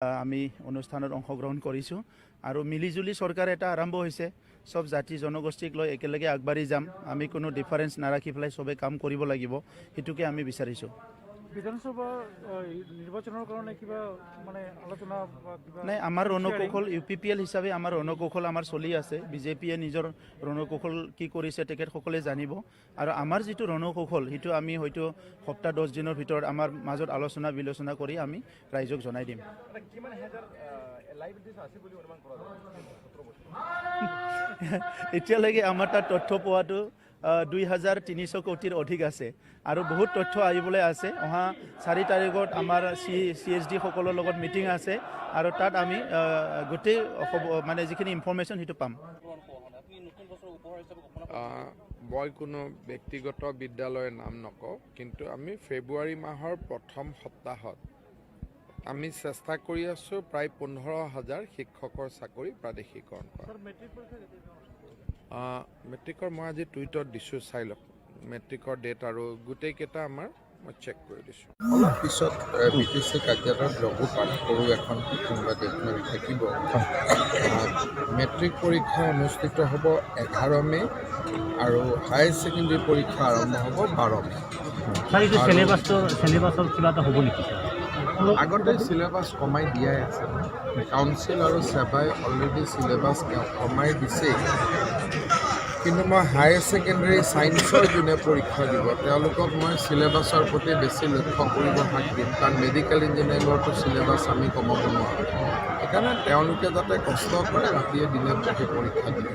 আমি অনুষ্ঠানত অংশগ্ৰহণ কৰিছোঁ আৰু মিলিজুলি চৰকাৰ এটা আৰম্ভ হৈছে সব জাতি জনগোষ্ঠীক লৈ একেলগে আগবাঢ়ি যাম আমি কোনো ডিফাৰেন্স নাৰাখি পেলাই সবে কাম কৰিব লাগিব হেতুকে আমি বিচাৰিছোঁ বিধানসভা নিৰ্বাচনৰ কাৰণে কিবা মানে আলোচনা নাই আমাৰ ৰণকৌশল UPPL হিচাপে আমাৰ ৰণকৌশল আমাৰ চলি আছে বিজেপিয়ে নিজৰ ৰণকৌশল কি কৰিছে তেখেতসকলে জানিব আৰু আমাৰ যিটো ৰণকৌশল সেইটো আমি হয়তো সপ্তাহ 10 দিনৰ ভিতৰত আমাৰ মাজত আলোচনা বিলোচনা কৰি আমি ৰাইজক জনাই দিম এতিয়ালৈকে আমাৰ তাত তথ্য পোৱাটো 2300 কোটিৰ অধিক আছে আৰু বহুত তথ্য আহিবলৈ আছে অহা 4 তাৰিখত আমাৰ CSD সকলৰ লগত মিটিং আছে আৰু তাত আমি গোটেই মানে যিখিনি ইনফৰমেশ্যন সেইটো পাম মই কোনো ব্যক্তিগত বিদ্যালয়ৰ নাম নকওঁ কিন্তু আমি ফেব্ৰুৱাৰী মাহৰ প্ৰথম সপ্তাহত আমি চেষ্টা কৰি আছো প্ৰায় 15,000 শিক্ষকৰ চাকৰি প্ৰাদেশিকৰণ কৰা মেট্ৰিকৰ মই আজি টুইটত দিছোঁ চাই লওক মেট্ৰিকৰ ডেট আৰু গোটেইকেইটা আমাৰ মই চেক কৰি দিছোঁ অলপ পিছত BTC কাৰ্যালয়ত লঘু পাঠ কৰোঁ এখন কোনোবা ডেটমেণ্ট থাকিব মেট্ৰিক পৰীক্ষা অনুষ্ঠিত হ'ব 11 মে আৰু হায়াৰ ছেকেণ্ডেৰী পৰীক্ষা আৰম্ভ হ'ব 12 মে চিলেবাছৰ কিবা এটা হ'ব নেকি আগতে চিলেবাছ কমাই দিয়াই আছে কাউন্সিল আৰু সেৱাই অলৰেডি চিলেবাছ কমাই দিছে কিন্তু মই হায়াৰ ছেকেণ্ডেৰী ছায়েন্সৰ যোনে পৰীক্ষা দিব তেওঁলোকক মই চিলেবাছৰ প্ৰতি বেছি লক্ষ্য কৰিব হাক দিম কাৰণ মেডিকেল ইঞ্জিনিয়াৰিঙৰতো চিলেবাছ আমি কমাব নোৱাৰোঁ সেইকাৰণে তেওঁলোকে যাতে কষ্ট কৰে ৰাতিয়ে দিনে পঢ়ি পৰীক্ষা দিয়ে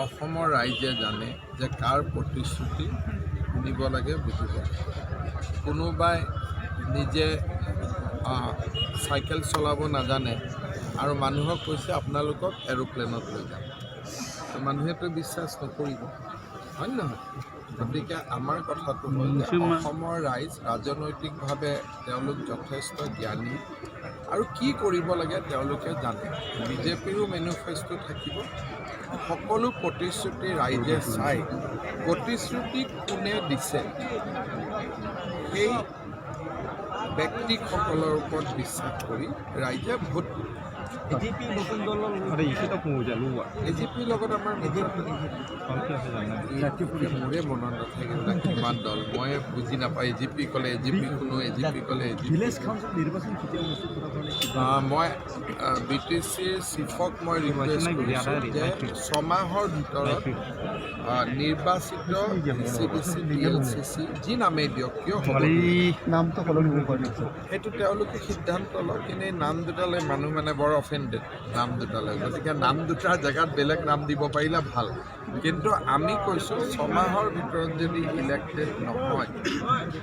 অসমৰ ৰাইজে জানে যে কাৰ প্ৰতিশ্ৰুতি শুনিব লাগে বুজিব কোনোবাই নিজে চাইকেল চলাব নাজানে আৰু মানুহক কৈছে আপোনালোকক এৰোপ্লেনত লৈ যাম মানুহেতো বিশ্বাস নকৰিব হয় নহয় গতিকে আমাৰ কথাটো হ'ল যে অসমৰ ৰাইজ ৰাজনৈতিকভাৱে তেওঁলোক যথেষ্ট জ্ঞানী আৰু কি কৰিব লাগে তেওঁলোকে জানে বিজেপিৰো মেনিফেষ্টো থাকিব সকলো প্ৰতিশ্ৰুতি ৰাইজে চাই প্ৰতিশ্ৰুতি কোনে দিছে সেই ব্যক্তিসকলৰ ওপৰত বিশ্বাস কৰি ৰাইজে ভোট এজিপিৰ লগত আমাৰ মোৰে মনত নাথাকিল কিমান দল মই বুজি নাপাওঁ এজিপি ক'লে এজিপি শুনো এজিপি ক'লে মই BTCৰ চিফক মই ৰিকুৱেষ্ট কৰিছোঁ যে 6 মাহৰ ভিতৰত নিৰ্বাচিত CBC DLCC যি নামেই দিয়ক কিয় হ'ব নামটো সলনি হ'ব পাৰে সেইটো তেওঁলোকে সিদ্ধান্ত লওক কিন্তু এই নাম দুটালৈ মানুহ মানে বৰ অফেণ্ডেড নাম দুটালৈ গতিকে নাম দুটাৰ জেগাত বেলেগ নাম দিব পাৰিলে ভাল কিন্তু আমি কৈছোঁ 6 মাহৰ ভিতৰত যদি ইলেক্টেড নহয়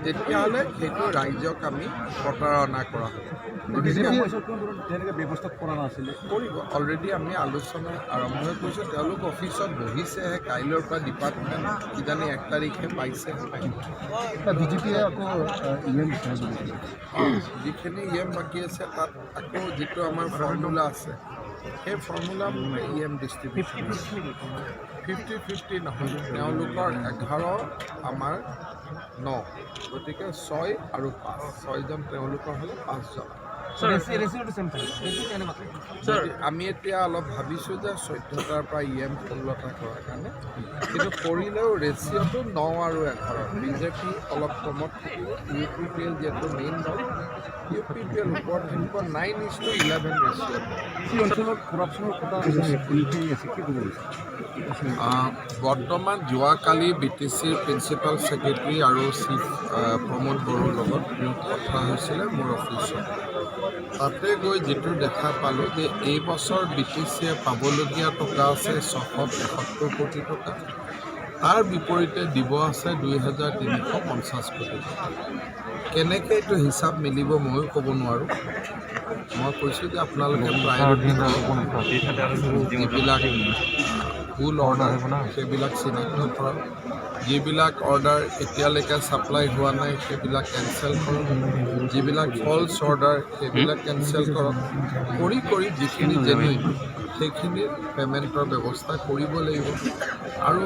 তেতিয়াহ'লে সেইটো ৰাইজক আমি প্ৰতাৰণা কৰা হ'ব ব্যৱস্থা কৰা নাছিলে কৰিব অলৰেডি আমি আলোচনা আৰম্ভ কৰিছোঁ তেওঁলোক অফিচত বহিছেহে কাইলৈৰ পৰা ডিপাৰ্টমেণ্ট কিজানি 1 তাৰিখে পাইছে বিজেপিয়ে আকৌ যিখিনি বাকী আছে তাত আকৌ যিটো আমাৰ ফৰ্মুলা আছে সেই ফৰ্মুলা ডিষ্ট্ৰিবিউশ্যন 50-50 নহয় তেওঁলোকৰ 11 আমাৰ 9 গতিকে 6 আৰু 5 6জন তেওঁলোকৰ হ'লে 5জন আমি এতিয়া অলপ ভাবিছোঁ যে 14টাৰ পৰা 16টা কৰাৰ কাৰণে কিন্তু কৰিলেও ৰেচিঅ'টো 9 আৰু 11 বিজেপি অলপ কমত থাকিব UPPL যিহেতু মেইন দল UPPL ওপৰত থাকিব 9:11 ৰেচিঅ' বৰ্তমান যোৱাকালি BTCৰ প্ৰিন্সিপাল ছেক্ৰেটাৰী আৰু চিফ প্ৰমোদ বড়োৰ লগত কথা হৈছিলে মোৰ অফিচত তাতে গৈ যিটো দেখা পালোঁ যে এই বছৰ BTCয়ে পাবলগীয়া টকা আছে 673 কোটি টকা তাৰ বিপৰীতে দিব আছে 2,350 কোটি টকা কেনেকৈ এইটো হিচাপ মিলিব ময়ো ক'ব নোৱাৰোঁ মই কৈছোঁ যে আপোনালোকে যিবিলাক ভুল অৰ্ডাৰ সেইবিলাক চিনাক্ত কৰক যিবিলাক অৰ্ডাৰ এতিয়ালৈকে ছাপ্লাই হোৱা নাই সেইবিলাক কেঞ্চেল কৰক যিবিলাক ফল্ছ অৰ্ডাৰ সেইবিলাক কেঞ্চেল কৰক কৰি যিখিনি জেনুইন সেইখিনি পে'মেণ্টৰ ব্যৱস্থা কৰিব লাগিব আৰু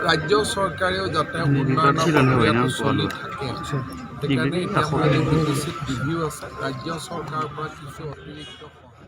ৰাজ্য চৰকাৰেও যাতে উন্নয়নৰ প্ৰক্ৰিয়াটো চলি থাকে সেইকাৰণে এতিয়া আমাৰ BDCত ৰিভিউ আছে ৰাজ্য চৰকাৰৰ পৰা কিছু অতিৰিক্ত সহায়